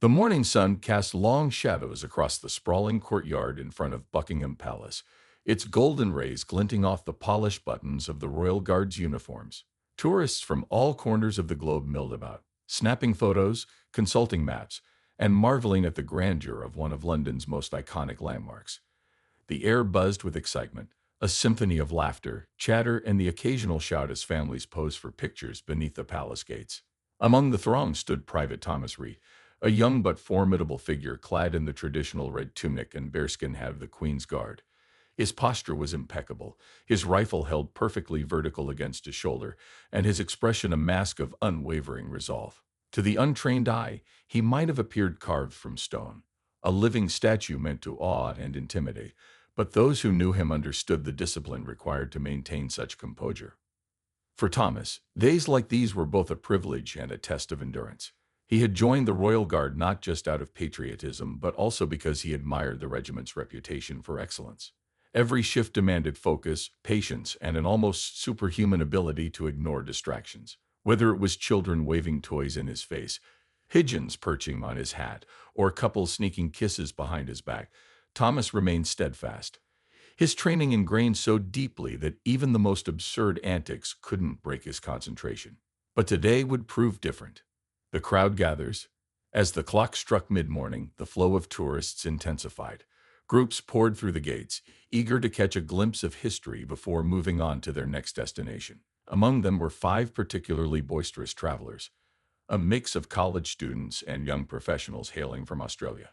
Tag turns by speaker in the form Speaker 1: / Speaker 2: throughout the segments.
Speaker 1: The morning sun cast long shadows across the sprawling courtyard in front of Buckingham Palace, its golden rays glinting off the polished buttons of the Royal Guard's uniforms. Tourists from all corners of the globe milled about, snapping photos, consulting maps, and marveling at the grandeur of one of London's most iconic landmarks. The air buzzed with excitement, a symphony of laughter, chatter, and the occasional shout as families posed for pictures beneath the palace gates. Among the throng stood Private Thomas Reed, a young but formidable figure clad in the traditional red tunic and bearskin hat of the Queen's Guard. His posture was impeccable, his rifle held perfectly vertical against his shoulder, and his expression a mask of unwavering resolve. To the untrained eye, he might have appeared carved from stone, a living statue meant to awe and intimidate, but those who knew him understood the discipline required to maintain such composure. For Thomas, days like these were both a privilege and a test of endurance. He had joined the Royal Guard not just out of patriotism, but also because he admired the regiment's reputation for excellence. Every shift demanded focus, patience, and an almost superhuman ability to ignore distractions. Whether it was children waving toys in his face, pigeons perching on his hat, or couples sneaking kisses behind his back, Thomas remained steadfast. His training ingrained so deeply that even the most absurd antics couldn't break his concentration. But today would prove different. The crowd gathers. As the clock struck mid-morning, the flow of tourists intensified. Groups poured through the gates, eager to catch a glimpse of history before moving on to their next destination. Among them were 5 particularly boisterous travelers, a mix of college students and young professionals hailing from Australia.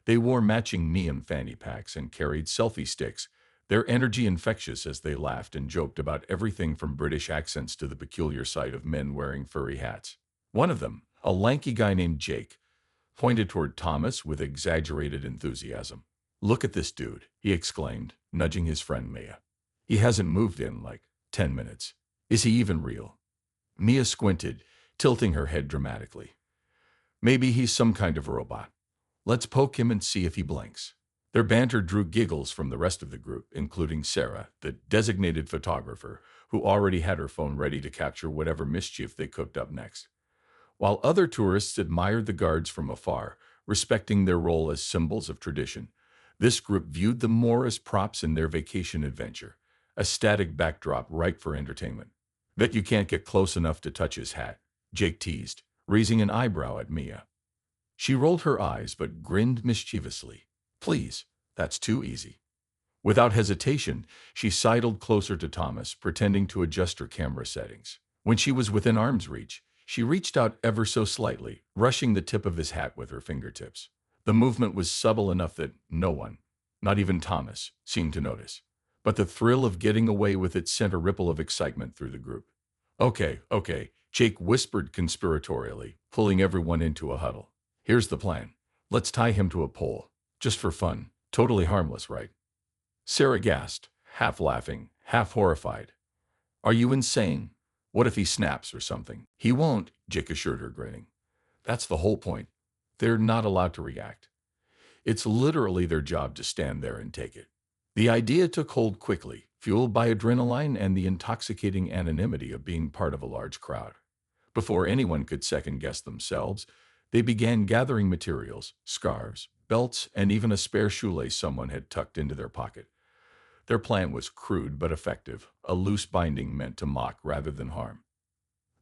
Speaker 1: They wore matching neon fanny packs and carried selfie sticks, their energy infectious as they laughed and joked about everything from British accents to the peculiar sight of men wearing furry hats. One of them, a lanky guy named Jake, pointed toward Thomas with exaggerated enthusiasm. "Look at this dude," he exclaimed, nudging his friend Mia. "He hasn't moved in like 10 minutes. Is he even real?" Mia squinted, tilting her head dramatically. "Maybe he's some kind of robot. Let's poke him and see if he blinks." Their banter drew giggles from the rest of the group, including Sarah, the designated photographer, who already had her phone ready to capture whatever mischief they cooked up next. While other tourists admired the guards from afar, respecting their role as symbols of tradition, this group viewed them more as props in their vacation adventure, a static backdrop ripe for entertainment. "Bet you can't get close enough to touch his hat," Jake teased, raising an eyebrow at Mia. She rolled her eyes but grinned mischievously. "Please, that's too easy." Without hesitation, she sidled closer to Thomas, pretending to adjust her camera settings. When she was within arm's reach, she reached out ever so slightly, brushing the tip of his hat with her fingertips. The movement was subtle enough that no one, not even Thomas, seemed to notice. But the thrill of getting away with it sent a ripple of excitement through the group. Okay, Jake whispered conspiratorially, pulling everyone into a huddle. "Here's the plan. Let's tie him to a pole. Just for fun. Totally harmless, right?" Sarah gasped, half laughing, half horrified. "Are you insane? What if he snaps or something?" "He won't," Jake assured her, grinning. "That's the whole point. They're not allowed to react. It's literally their job to stand there and take it." The idea took hold quickly, fueled by adrenaline and the intoxicating anonymity of being part of a large crowd. Before anyone could second-guess themselves, they began gathering materials, scarves, belts, and even a spare shoelace someone had tucked into their pocket. Their plan was crude but effective, a loose binding meant to mock rather than harm.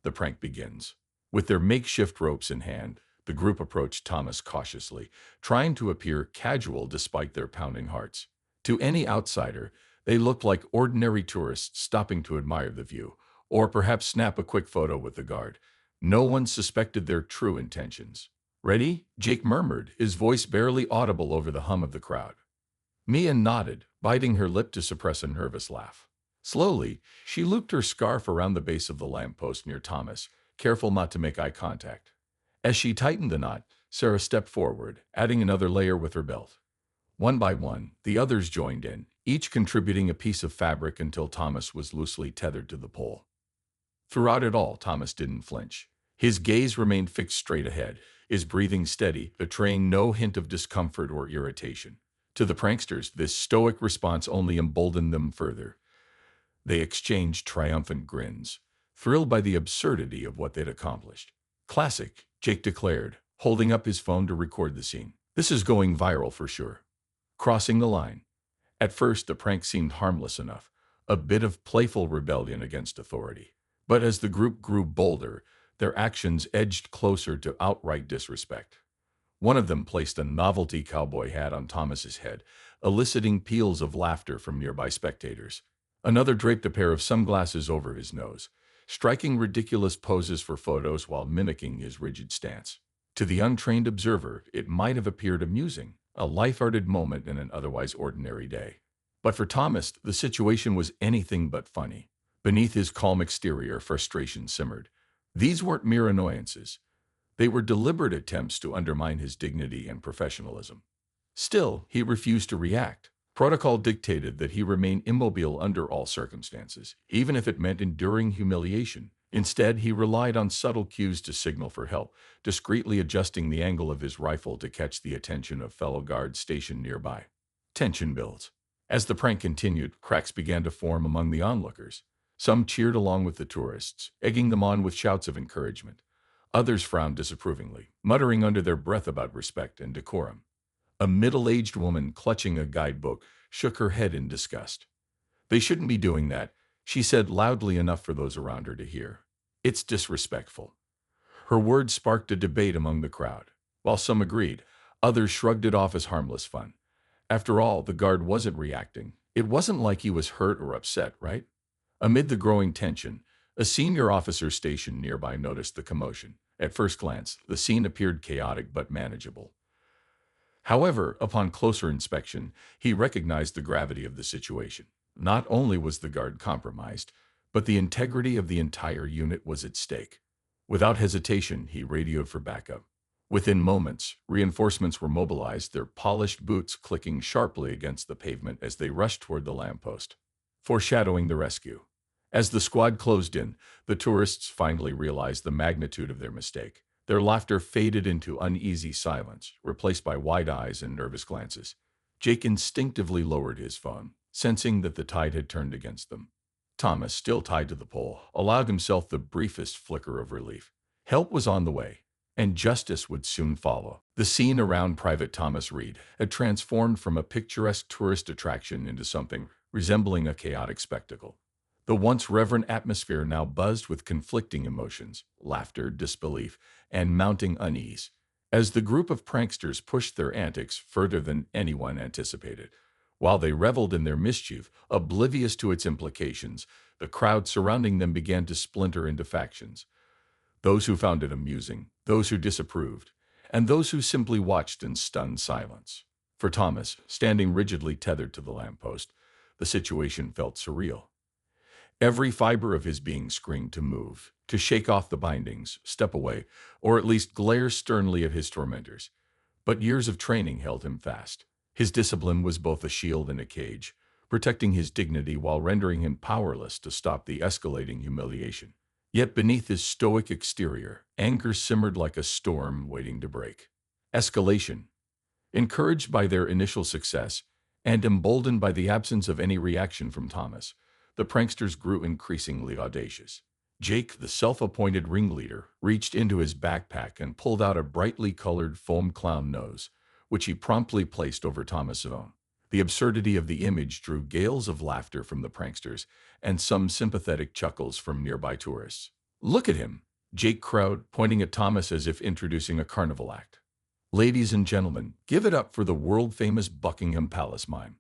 Speaker 1: The prank begins. With their makeshift ropes in hand, the group approached Thomas cautiously, trying to appear casual despite their pounding hearts. To any outsider, they looked like ordinary tourists stopping to admire the view, or perhaps snap a quick photo with the guard. No one suspected their true intentions. "Ready?" Jake murmured, his voice barely audible over the hum of the crowd. Mia nodded, biting her lip to suppress a nervous laugh. Slowly, she looped her scarf around the base of the lamppost near Thomas, careful not to make eye contact. As she tightened the knot, Sarah stepped forward, adding another layer with her belt. One by one, the others joined in, each contributing a piece of fabric until Thomas was loosely tethered to the pole. Throughout it all, Thomas didn't flinch. His gaze remained fixed straight ahead, his breathing steady, betraying no hint of discomfort or irritation. To the pranksters, this stoic response only emboldened them further. They exchanged triumphant grins, thrilled by the absurdity of what they'd accomplished. "Classic," Jake declared, holding up his phone to record the scene. This is going viral for sure. Crossing the line. At first, the prank seemed harmless enough, a bit of playful rebellion against authority. But as the group grew bolder, their actions edged closer to outright disrespect. One of them placed a novelty cowboy hat on Thomas's head, eliciting peals of laughter from nearby spectators. Another draped a pair of sunglasses over his nose, striking ridiculous poses for photos while mimicking his rigid stance. To the untrained observer, it might have appeared amusing, a lighthearted moment in an otherwise ordinary day. But for Thomas, the situation was anything but funny. Beneath his calm exterior, frustration simmered. These weren't mere annoyances. They were deliberate attempts to undermine his dignity and professionalism. Still, he refused to react. Protocol dictated that he remain immobile under all circumstances, even if it meant enduring humiliation. Instead, he relied on subtle cues to signal for help, discreetly adjusting the angle of his rifle to catch the attention of fellow guards stationed nearby. Tension builds. As the prank continued, cracks began to form among the onlookers. Some cheered along with the tourists, egging them on with shouts of encouragement. Others frowned disapprovingly, muttering under their breath about respect and decorum. A middle-aged woman clutching a guidebook shook her head in disgust. "They shouldn't be doing that," she said loudly enough for those around her to hear. "It's disrespectful." Her words sparked a debate among the crowd. While some agreed, others shrugged it off as harmless fun. After all, the guard wasn't reacting. It wasn't like he was hurt or upset, right? Amid the growing tension, a senior officer stationed nearby noticed the commotion. At first glance, the scene appeared chaotic but manageable. However, upon closer inspection, he recognized the gravity of the situation. Not only was the guard compromised, but the integrity of the entire unit was at stake. Without hesitation, he radioed for backup. Within moments, reinforcements were mobilized, their polished boots clicking sharply against the pavement as they rushed toward the lamppost, foreshadowing the rescue. As the squad closed in, the tourists finally realized the magnitude of their mistake. Their laughter faded into uneasy silence, replaced by wide eyes and nervous glances. Jake instinctively lowered his phone, sensing that the tide had turned against them. Thomas, still tied to the pole, allowed himself the briefest flicker of relief. Help was on the way, and justice would soon follow. The scene around Private Thomas Reed had transformed from a picturesque tourist attraction into something resembling a chaotic spectacle. The once reverent atmosphere now buzzed with conflicting emotions, laughter, disbelief, and mounting unease, as the group of pranksters pushed their antics further than anyone anticipated. While they reveled in their mischief, oblivious to its implications, the crowd surrounding them began to splinter into factions. Those who found it amusing, those who disapproved, and those who simply watched in stunned silence. For Thomas, standing rigidly tethered to the lamppost, the situation felt surreal. Every fiber of his being screamed to move, to shake off the bindings, step away, or at least glare sternly at his tormentors. But years of training held him fast. His discipline was both a shield and a cage, protecting his dignity while rendering him powerless to stop the escalating humiliation. Yet beneath his stoic exterior, anger simmered like a storm waiting to break. Escalation. Encouraged by their initial success, and emboldened by the absence of any reaction from Thomas, the pranksters grew increasingly audacious. Jake, the self-appointed ringleader, reached into his backpack and pulled out a brightly colored foam clown nose, which he promptly placed over Thomas's own. The absurdity of the image drew gales of laughter from the pranksters and some sympathetic chuckles from nearby tourists. "Look at him!" Jake crowed, pointing at Thomas as if introducing a carnival act. "Ladies and gentlemen, give it up for the world-famous Buckingham Palace mime."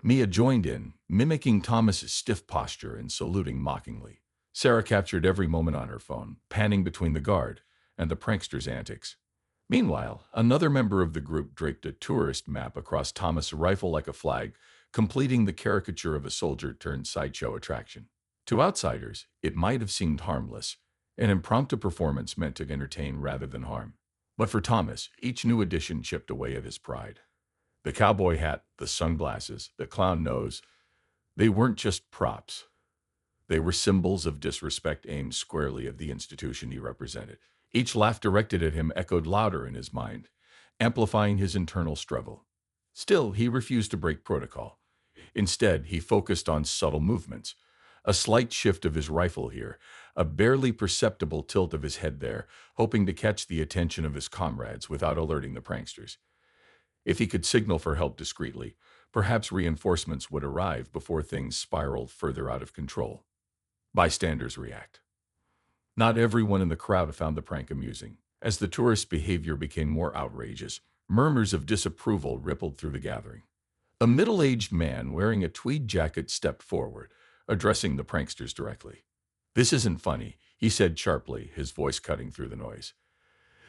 Speaker 1: Mia joined in, mimicking Thomas's stiff posture and saluting mockingly. Sarah captured every moment on her phone, panning between the guard and the prankster's antics. Meanwhile, another member of the group draped a tourist map across Thomas' rifle like a flag, completing the caricature of a soldier-turned-sideshow attraction. To outsiders, it might have seemed harmless, an impromptu performance meant to entertain rather than harm. But for Thomas, each new addition chipped away at his pride. The cowboy hat, the sunglasses, the clown nose, they weren't just props. They were symbols of disrespect aimed squarely at the institution he represented. Each laugh directed at him echoed louder in his mind, amplifying his internal struggle. Still, he refused to break protocol. Instead, he focused on subtle movements, A slight shift of his rifle here, a barely perceptible tilt of his head there, hoping to catch the attention of his comrades without alerting the pranksters. If he could signal for help discreetly, perhaps reinforcements would arrive before things spiraled further out of control. Bystanders react. Not everyone in the crowd found the prank amusing. As the tourist's behavior became more outrageous, murmurs of disapproval rippled through the gathering. A middle-aged man wearing a tweed jacket stepped forward, addressing the pranksters directly. "This isn't funny," he said sharply, his voice cutting through the noise.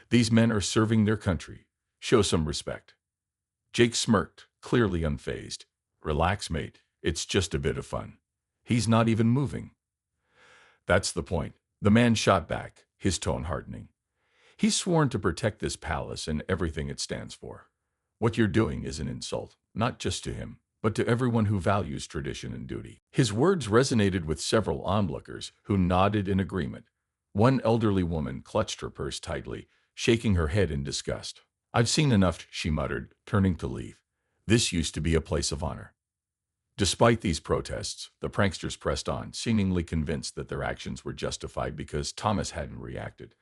Speaker 1: "These men are serving their country. Show some respect." Jake smirked, clearly unfazed. "Relax, mate. It's just a bit of fun." "He's not even moving." "That's the point," the man shot back, his tone hardening. "He's sworn to protect this palace and everything it stands for. What you're doing is an insult, not just to him, but to everyone who values tradition and duty." His words resonated with several onlookers who nodded in agreement. One elderly woman clutched her purse tightly, shaking her head in disgust. "I've seen enough," she muttered, turning to leave. "This used to be a place of honor." Despite these protests, the pranksters pressed on, seemingly convinced that their actions were justified because Thomas hadn't reacted.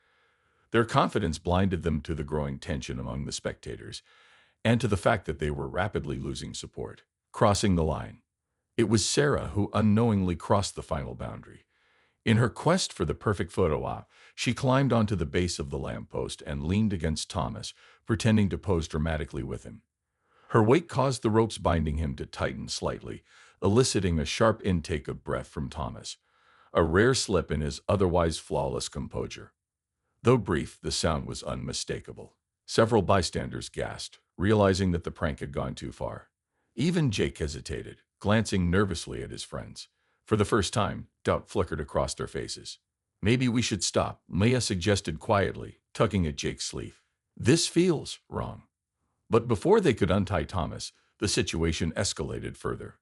Speaker 1: Their confidence blinded them to the growing tension among the spectators, and to the fact that they were rapidly losing support. Crossing the line. It was Sarah who unknowingly crossed the final boundary. In her quest for the perfect photo op, she climbed onto the base of the lamppost and leaned against Thomas, pretending to pose dramatically with him. Her weight caused the ropes binding him to tighten slightly, eliciting a sharp intake of breath from Thomas, a rare slip in his otherwise flawless composure. Though brief, the sound was unmistakable. Several bystanders gasped, realizing that the prank had gone too far. Even Jake hesitated, glancing nervously at his friends. For the first time, doubt flickered across their faces. "Maybe we should stop," Maya suggested quietly, tugging at Jake's sleeve. "This feels wrong." But before they could untie Thomas, the situation escalated further.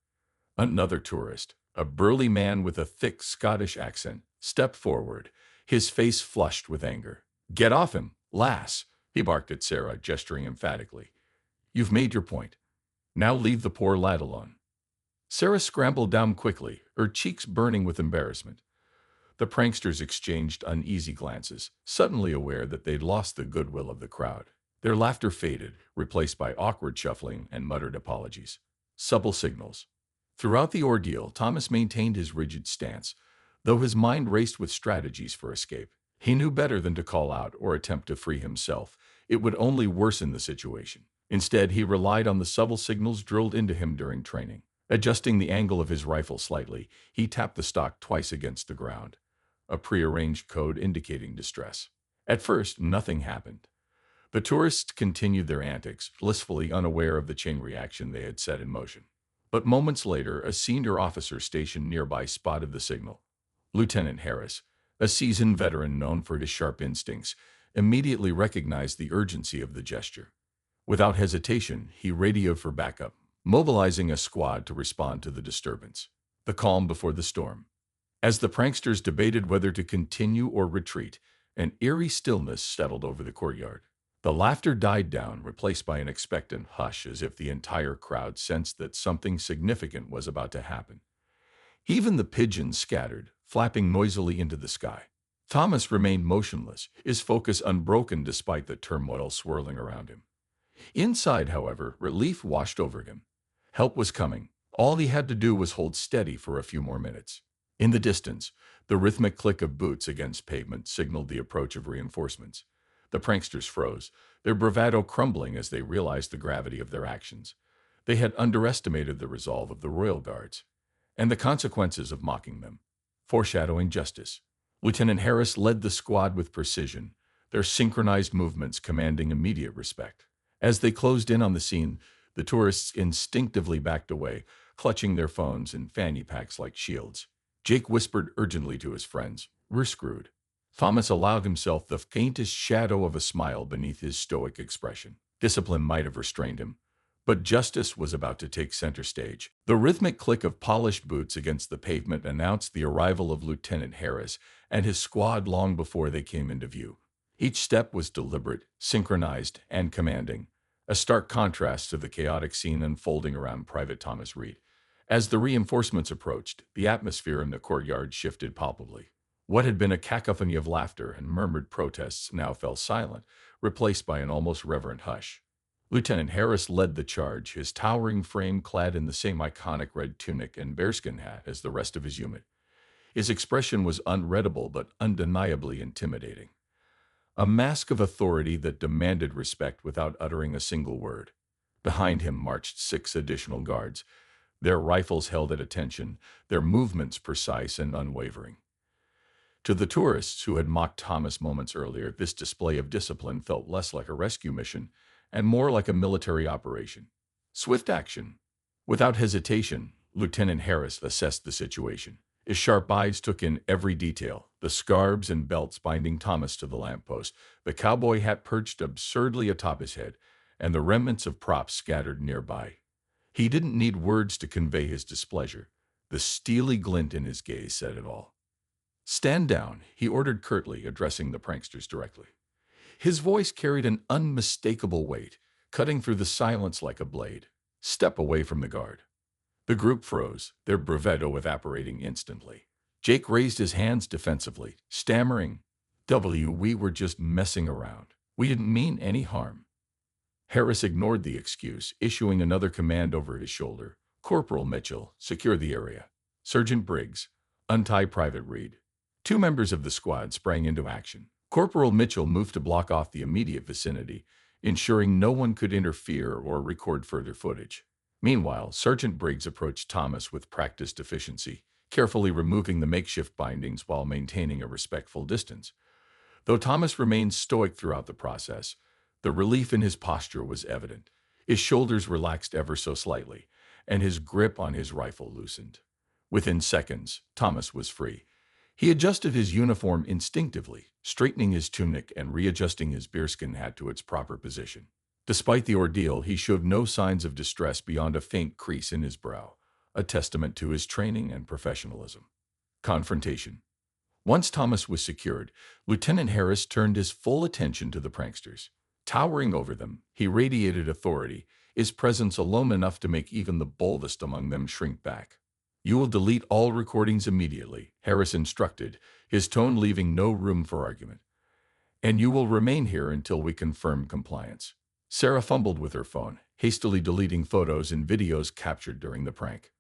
Speaker 1: Another tourist, a burly man with a thick Scottish accent, stepped forward, his face flushed with anger. "Get off him, lass," he barked at Sarah, gesturing emphatically. "You've made your point. Now leave the poor lad alone." Sarah scrambled down quickly, her cheeks burning with embarrassment. The pranksters exchanged uneasy glances, suddenly aware that they'd lost the goodwill of the crowd. Their laughter faded, replaced by awkward shuffling and muttered apologies. Subtle signals. Throughout the ordeal, Thomas maintained his rigid stance, though his mind raced with strategies for escape. He knew better than to call out or attempt to free himself. It would only worsen the situation. Instead, he relied on the subtle signals drilled into him during training. Adjusting the angle of his rifle slightly, he tapped the stock twice against the ground, a prearranged code indicating distress. At first, nothing happened. The tourists continued their antics, blissfully unaware of the chain reaction they had set in motion. But moments later, a senior officer stationed nearby spotted the signal. Lieutenant Harris, a seasoned veteran known for his sharp instincts, immediately recognized the urgency of the gesture. Without hesitation, he radioed for backup, mobilizing a squad to respond to the disturbance. The calm before the storm. As the pranksters debated whether to continue or retreat, an eerie stillness settled over the courtyard. The laughter died down, replaced by an expectant hush, as if the entire crowd sensed that something significant was about to happen. Even the pigeons scattered, flapping noisily into the sky. Thomas remained motionless, his focus unbroken despite the turmoil swirling around him. Inside, however, relief washed over him. Help was coming. All he had to do was hold steady for a few more minutes. In the distance, the rhythmic click of boots against pavement signaled the approach of reinforcements. The pranksters froze, their bravado crumbling as they realized the gravity of their actions. They had underestimated the resolve of the royal guards, and the consequences of mocking them. Foreshadowing justice. Lieutenant Harris led the squad with precision, their synchronized movements commanding immediate respect. As they closed in on the scene, the tourists instinctively backed away, clutching their phones and fanny packs like shields. Jake whispered urgently to his friends, "We're screwed." Thomas allowed himself the faintest shadow of a smile beneath his stoic expression. Discipline might have restrained him, but justice was about to take center stage. The rhythmic click of polished boots against the pavement announced the arrival of Lieutenant Harris and his squad long before they came into view. Each step was deliberate, synchronized, and commanding, a stark contrast to the chaotic scene unfolding around Private Thomas Reed. As the reinforcements approached, the atmosphere in the courtyard shifted palpably. What had been a cacophony of laughter and murmured protests now fell silent, replaced by an almost reverent hush. Lieutenant Harris led the charge, his towering frame clad in the same iconic red tunic and bearskin hat as the rest of his unit. His expression was unreadable but undeniably intimidating. A mask of authority that demanded respect without uttering a single word. Behind him marched 6 additional guards, their rifles held at attention, their movements precise and unwavering. To the tourists who had mocked Thomas moments earlier, this display of discipline felt less like a rescue mission and more like a military operation. Swift action. Without hesitation, Lieutenant Harris assessed the situation. His sharp eyes took in every detail, the scarves and belts binding Thomas to the lamppost, the cowboy hat perched absurdly atop his head, and the remnants of props scattered nearby. He didn't need words to convey his displeasure. The steely glint in his gaze said it all. "Stand down," he ordered curtly, addressing the pranksters directly. His voice carried an unmistakable weight, cutting through the silence like a blade. "Step away from the guard." The group froze, their bravado evaporating instantly. Jake raised his hands defensively, stammering, we were just messing around. We didn't mean any harm." Harris ignored the excuse, issuing another command over his shoulder. "Corporal Mitchell, secure the area. Sergeant Briggs, untie Private Reed." 2 members of the squad sprang into action. Corporal Mitchell moved to block off the immediate vicinity, ensuring no one could interfere or record further footage. Meanwhile, Sergeant Briggs approached Thomas with practiced efficiency, carefully removing the makeshift bindings while maintaining a respectful distance. Though Thomas remained stoic throughout the process, the relief in his posture was evident. His shoulders relaxed ever so slightly, and his grip on his rifle loosened. Within seconds, Thomas was free. He adjusted his uniform instinctively, straightening his tunic and readjusting his bearskin hat to its proper position. Despite the ordeal, he showed no signs of distress beyond a faint crease in his brow, a testament to his training and professionalism. Confrontation. Once Thomas was secured, Lieutenant Harris turned his full attention to the pranksters. Towering over them, he radiated authority, his presence alone enough to make even the boldest among them shrink back. "You will delete all recordings immediately," Harris instructed, his tone leaving no room for argument. "And you will remain here until we confirm compliance." Sarah fumbled with her phone, hastily deleting photos and videos captured during the prank.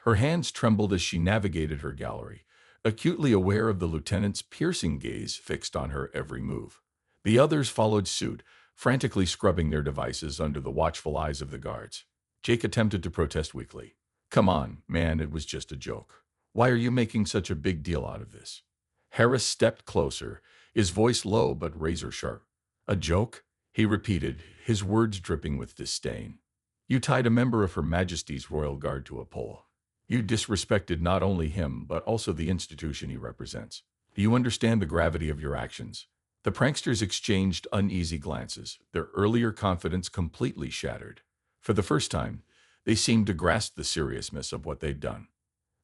Speaker 1: Her hands trembled as she navigated her gallery, acutely aware of the lieutenant's piercing gaze fixed on her every move. The others followed suit, frantically scrubbing their devices under the watchful eyes of the guards. Jake attempted to protest weakly. "Come on, man, it was just a joke. Why are you making such a big deal out of this?" Harris stepped closer, his voice low but razor-sharp. "A joke?" he repeated, his words dripping with disdain. "You tied a member of Her Majesty's Royal Guard to a pole. You disrespected not only him, but also the institution he represents. Do you understand the gravity of your actions?" The pranksters exchanged uneasy glances, their earlier confidence completely shattered. For the first time, they seemed to grasp the seriousness of what they'd done.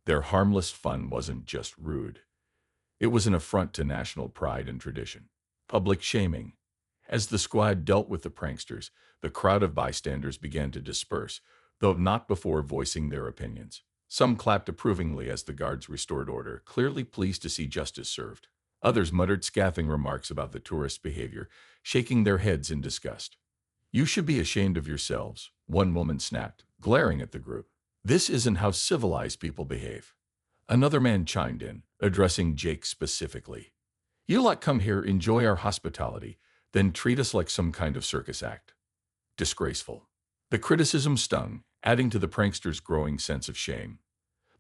Speaker 1: Their harmless fun wasn't just rude. It was an affront to national pride and tradition. Public shaming. As the squad dealt with the pranksters, the crowd of bystanders began to disperse, though not before voicing their opinions. Some clapped approvingly as the guards restored order, clearly pleased to see justice served. Others muttered scathing remarks about the tourists' behavior, shaking their heads in disgust. "You should be ashamed of yourselves," one woman snapped, glaring at the group. "This isn't how civilized people behave." Another man chimed in, addressing Jake specifically. "You lot come here, enjoy our hospitality, then treat us like some kind of circus act. Disgraceful." The criticism stung, adding to the pranksters' growing sense of shame.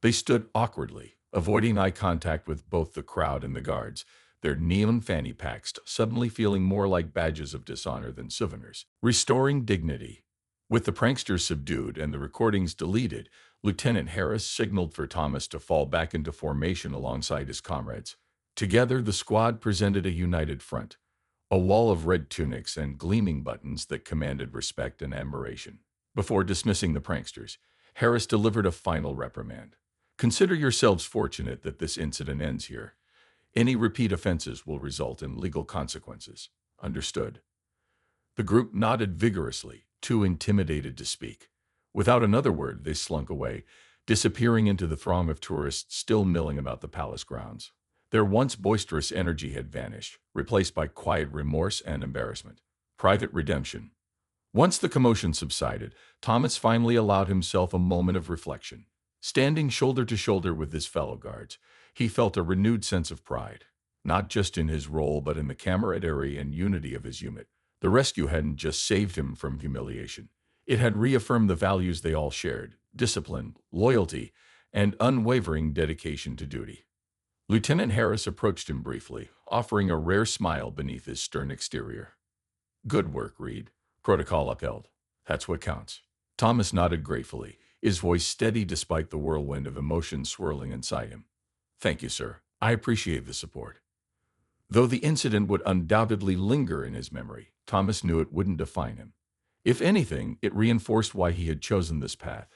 Speaker 1: They stood awkwardly, avoiding eye contact with both the crowd and the guards, their neon fanny packs suddenly feeling more like badges of dishonor than souvenirs. Restoring dignity. With the pranksters subdued and the recordings deleted, Lieutenant Harris signaled for Thomas to fall back into formation alongside his comrades. Together, the squad presented a united front, a wall of red tunics and gleaming buttons that commanded respect and admiration. Before dismissing the pranksters, Harris delivered a final reprimand. "Consider yourselves fortunate that this incident ends here. Any repeat offenses will result in legal consequences. Understood?" The group nodded vigorously, too intimidated to speak. Without another word, they slunk away, disappearing into the throng of tourists still milling about the palace grounds. Their once boisterous energy had vanished, replaced by quiet remorse and embarrassment. Private redemption. Once the commotion subsided, Thomas finally allowed himself a moment of reflection. Standing shoulder to shoulder with his fellow guards, he felt a renewed sense of pride, not just in his role but in the camaraderie and unity of his unit. The rescue hadn't just saved him from humiliation. It had reaffirmed the values they all shared: discipline, loyalty, and unwavering dedication to duty. Lieutenant Harris approached him briefly, offering a rare smile beneath his stern exterior. "Good work, Reed. Protocol upheld. That's what counts." Thomas nodded gratefully, his voice steady despite the whirlwind of emotion swirling inside him. "Thank you, sir. I appreciate the support." Though the incident would undoubtedly linger in his memory, Thomas knew it wouldn't define him. If anything, it reinforced why he had chosen this path: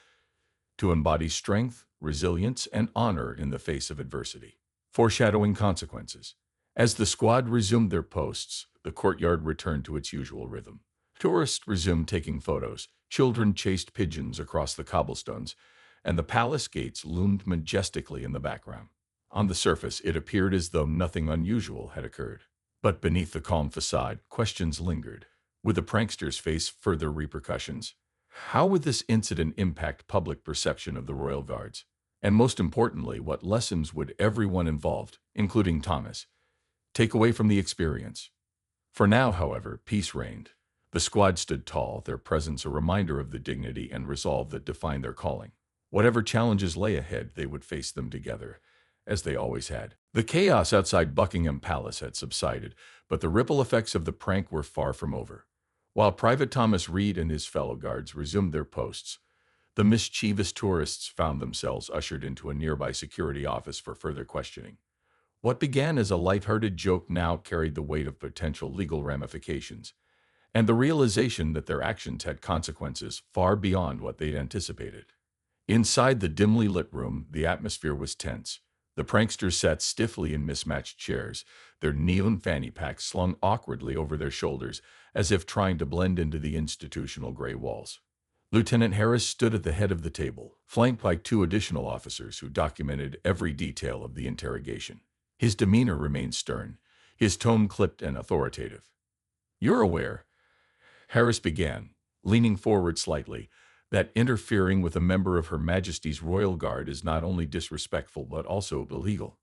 Speaker 1: to embody strength, resilience, and honor in the face of adversity. Foreshadowing consequences. As the squad resumed their posts, the courtyard returned to its usual rhythm. Tourists resumed taking photos, children chased pigeons across the cobblestones, and the palace gates loomed majestically in the background. On the surface, it appeared as though nothing unusual had occurred. But beneath the calm facade, questions lingered. Would the pranksters face further repercussions? How would this incident impact public perception of the royal guards? And most importantly, what lessons would everyone involved, including Thomas, take away from the experience? For now, however, peace reigned. The squad stood tall, their presence a reminder of the dignity and resolve that defined their calling. Whatever challenges lay ahead, they would face them together, as they always had. The chaos outside Buckingham Palace had subsided, but the ripple effects of the prank were far from over. While Private Thomas Reed and his fellow guards resumed their posts, the mischievous tourists found themselves ushered into a nearby security office for further questioning. What began as a lighthearted joke now carried the weight of potential legal ramifications, and the realization that their actions had consequences far beyond what they'd anticipated. Inside the dimly lit room, the atmosphere was tense. The pranksters sat stiffly in mismatched chairs, their neon fanny packs slung awkwardly over their shoulders, as if trying to blend into the institutional gray walls. Lieutenant Harris stood at the head of the table, flanked by two additional officers who documented every detail of the interrogation. His demeanor remained stern, his tone clipped and authoritative. "You're aware," Harris began, leaning forward slightly, "that interfering with a member of Her Majesty's Royal Guard is not only disrespectful but also illegal."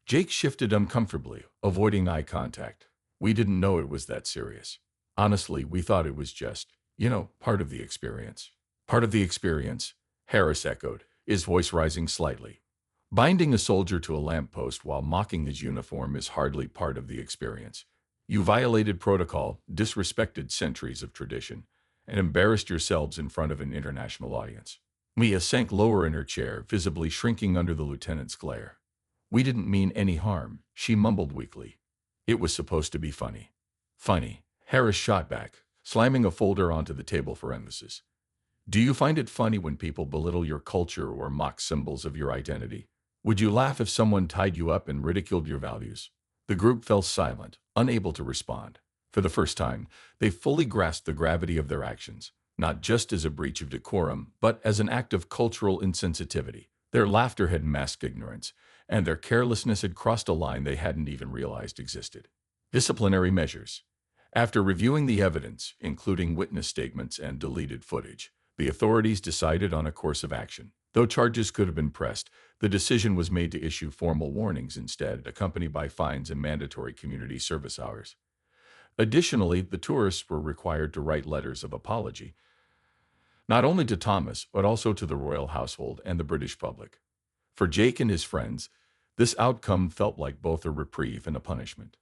Speaker 1: Jake shifted uncomfortably, avoiding eye contact. "We didn't know it was that serious. Honestly, we thought it was just, part of the experience." "Part of the experience," Harris echoed, his voice rising slightly. "Binding a soldier to a lamppost while mocking his uniform is hardly part of the experience. You violated protocol, disrespected centuries of tradition, and embarrassed yourselves in front of an international audience." Mia sank lower in her chair, visibly shrinking under the lieutenant's glare. "We didn't mean any harm," she mumbled weakly. "It was supposed to be funny." "Funny," Harris shot back, slamming a folder onto the table for emphasis. "Do you find it funny when people belittle your culture or mock symbols of your identity? Would you laugh if someone tied you up and ridiculed your values?" The group fell silent, unable to respond. For the first time, they fully grasped the gravity of their actions, not just as a breach of decorum, but as an act of cultural insensitivity. Their laughter had masked ignorance, and their carelessness had crossed a line they hadn't even realized existed. Disciplinary measures. After reviewing the evidence, including witness statements and deleted footage, the authorities decided on a course of action. Though charges could have been pressed, the decision was made to issue formal warnings instead, accompanied by fines and mandatory community service hours. Additionally, the tourists were required to write letters of apology, not only to Thomas, but also to the royal household and the British public. For Jake and his friends, this outcome felt like both a reprieve and a punishment.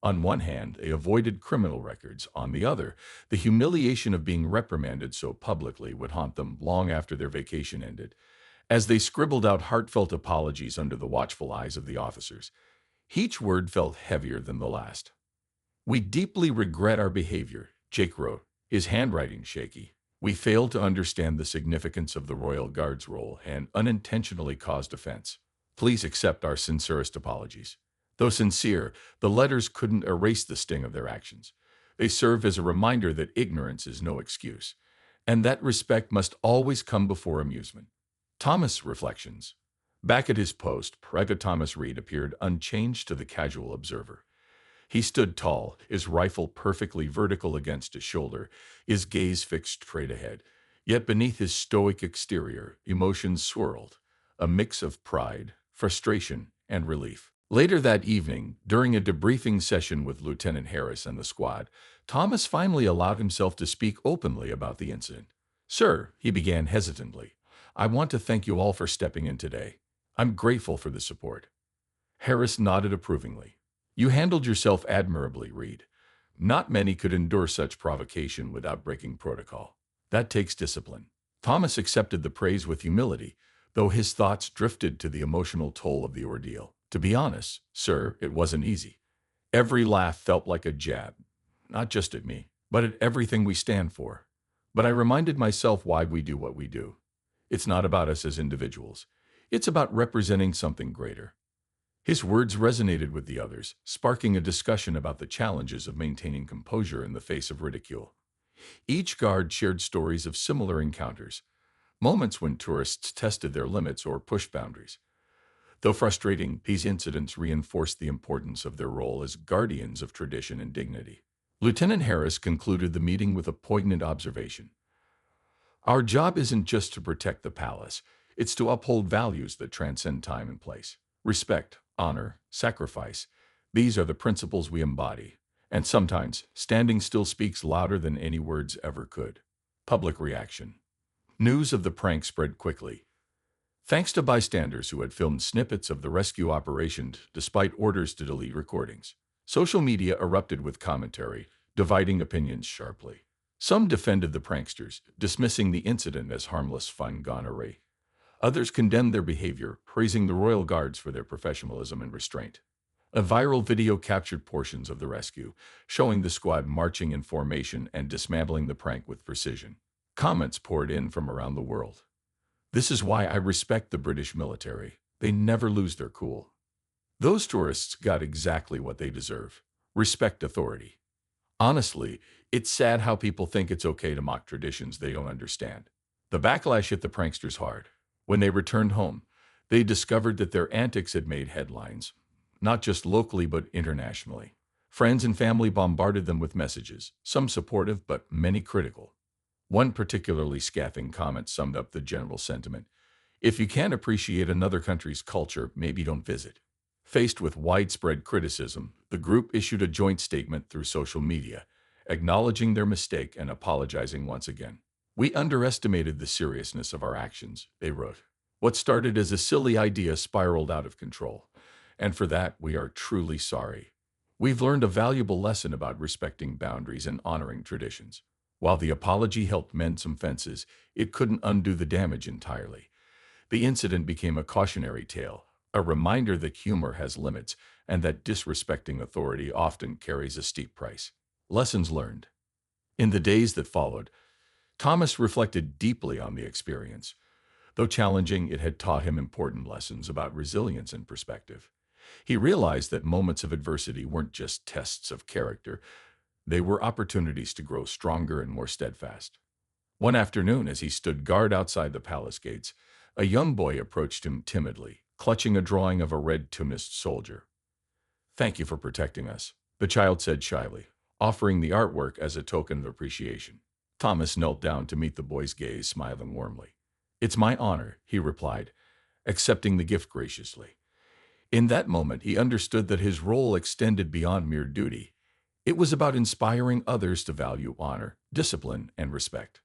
Speaker 1: On one hand, they avoided criminal records. On the other, the humiliation of being reprimanded so publicly would haunt them long after their vacation ended. As they scribbled out heartfelt apologies under the watchful eyes of the officers, each word felt heavier than the last. "We deeply regret our behavior," Jake wrote, his handwriting shaky. "We failed to understand the significance of the Royal Guard's role and unintentionally caused offense. Please accept our sincerest apologies." Though sincere, the letters couldn't erase the sting of their actions. They serve as a reminder that ignorance is no excuse, and that respect must always come before amusement. Thomas Reflections. Back at his post, Private Thomas Reed appeared unchanged to the casual observer. He stood tall, his rifle perfectly vertical against his shoulder, his gaze fixed straight ahead. Yet beneath his stoic exterior, emotions swirled, a mix of pride, frustration, and relief. Later that evening, during a debriefing session with Lieutenant Harris and the squad, Thomas finally allowed himself to speak openly about the incident. "Sir," he began hesitantly, "I want to thank you all for stepping in today. I'm grateful for the support." Harris nodded approvingly. "You handled yourself admirably, Reed. Not many could endure such provocation without breaking protocol. That takes discipline." Thomas accepted the praise with humility, though his thoughts drifted to the emotional toll of the ordeal. "To be honest, sir, it wasn't easy. Every laugh felt like a jab, not just at me, but at everything we stand for. But I reminded myself why we do what we do. It's not about us as individuals. It's about representing something greater." His words resonated with the others, sparking a discussion about the challenges of maintaining composure in the face of ridicule. Each guard shared stories of similar encounters, moments when tourists tested their limits or pushed boundaries. Though frustrating, these incidents reinforced the importance of their role as guardians of tradition and dignity. Lieutenant Harris concluded the meeting with a poignant observation. "Our job isn't just to protect the palace, it's to uphold values that transcend time and place. Respect, honor, sacrifice. These are the principles we embody. And sometimes, standing still speaks louder than any words ever could." Public reaction. News of the prank spread quickly. Thanks to bystanders who had filmed snippets of the rescue operation despite orders to delete recordings. Social media erupted with commentary, dividing opinions sharply. Some defended the pranksters, dismissing the incident as harmless fun gone awry. Others condemned their behavior, praising the royal guards for their professionalism and restraint. A viral video captured portions of the rescue, showing the squad marching in formation and dismantling the prank with precision. Comments poured in from around the world. "This is why I respect the British military. They never lose their cool. Those tourists got exactly what they deserve. Respect authority." Honestly, it's sad how people think it's okay to mock traditions they don't understand. The backlash hit the pranksters hard. When they returned home, they discovered that their antics had made headlines, not just locally but internationally. Friends and family bombarded them with messages, some supportive but many critical. One particularly scathing comment summed up the general sentiment: "If you can't appreciate another country's culture, maybe don't visit." Faced with widespread criticism, the group issued a joint statement through social media, acknowledging their mistake and apologizing once again. "We underestimated the seriousness of our actions," they wrote. "What started as a silly idea spiraled out of control, and for that we are truly sorry. We've learned a valuable lesson about respecting boundaries and honoring traditions." While the apology helped mend some fences, it couldn't undo the damage entirely. The incident became a cautionary tale, a reminder that humor has limits and that disrespecting authority often carries a steep price. Lessons learned. In the days that followed, Thomas reflected deeply on the experience. Though challenging, it had taught him important lessons about resilience and perspective. He realized that moments of adversity weren't just tests of character, they were opportunities to grow stronger and more steadfast. One afternoon, as he stood guard outside the palace gates, a young boy approached him timidly, clutching a drawing of a red-tunicked soldier. "Thank you for protecting us," the child said shyly, offering the artwork as a token of appreciation. Thomas knelt down to meet the boy's gaze, smiling warmly. "It's my honor," he replied, accepting the gift graciously. In that moment, he understood that his role extended beyond mere duty. It was about inspiring others to value honor, discipline, and respect.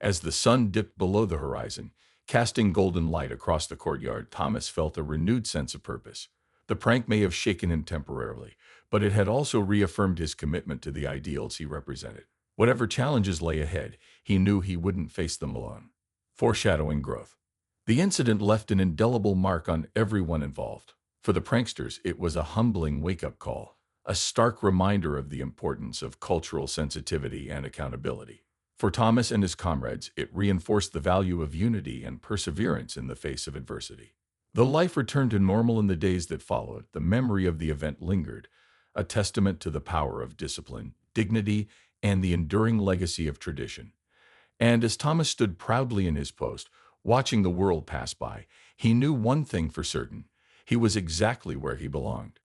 Speaker 1: As the sun dipped below the horizon, casting golden light across the courtyard, Thomas felt a renewed sense of purpose. The prank may have shaken him temporarily, but it had also reaffirmed his commitment to the ideals he represented. Whatever challenges lay ahead, he knew he wouldn't face them alone. Foreshadowing growth. The incident left an indelible mark on everyone involved. For the pranksters, it was a humbling wake-up call, a stark reminder of the importance of cultural sensitivity and accountability. For Thomas and his comrades, it reinforced the value of unity and perseverance in the face of adversity. Though life returned to normal in the days that followed, the memory of the event lingered, a testament to the power of discipline, dignity, and the enduring legacy of tradition. And as Thomas stood proudly in his post, Watching the world pass by, he knew one thing for certain. He was exactly where he belonged.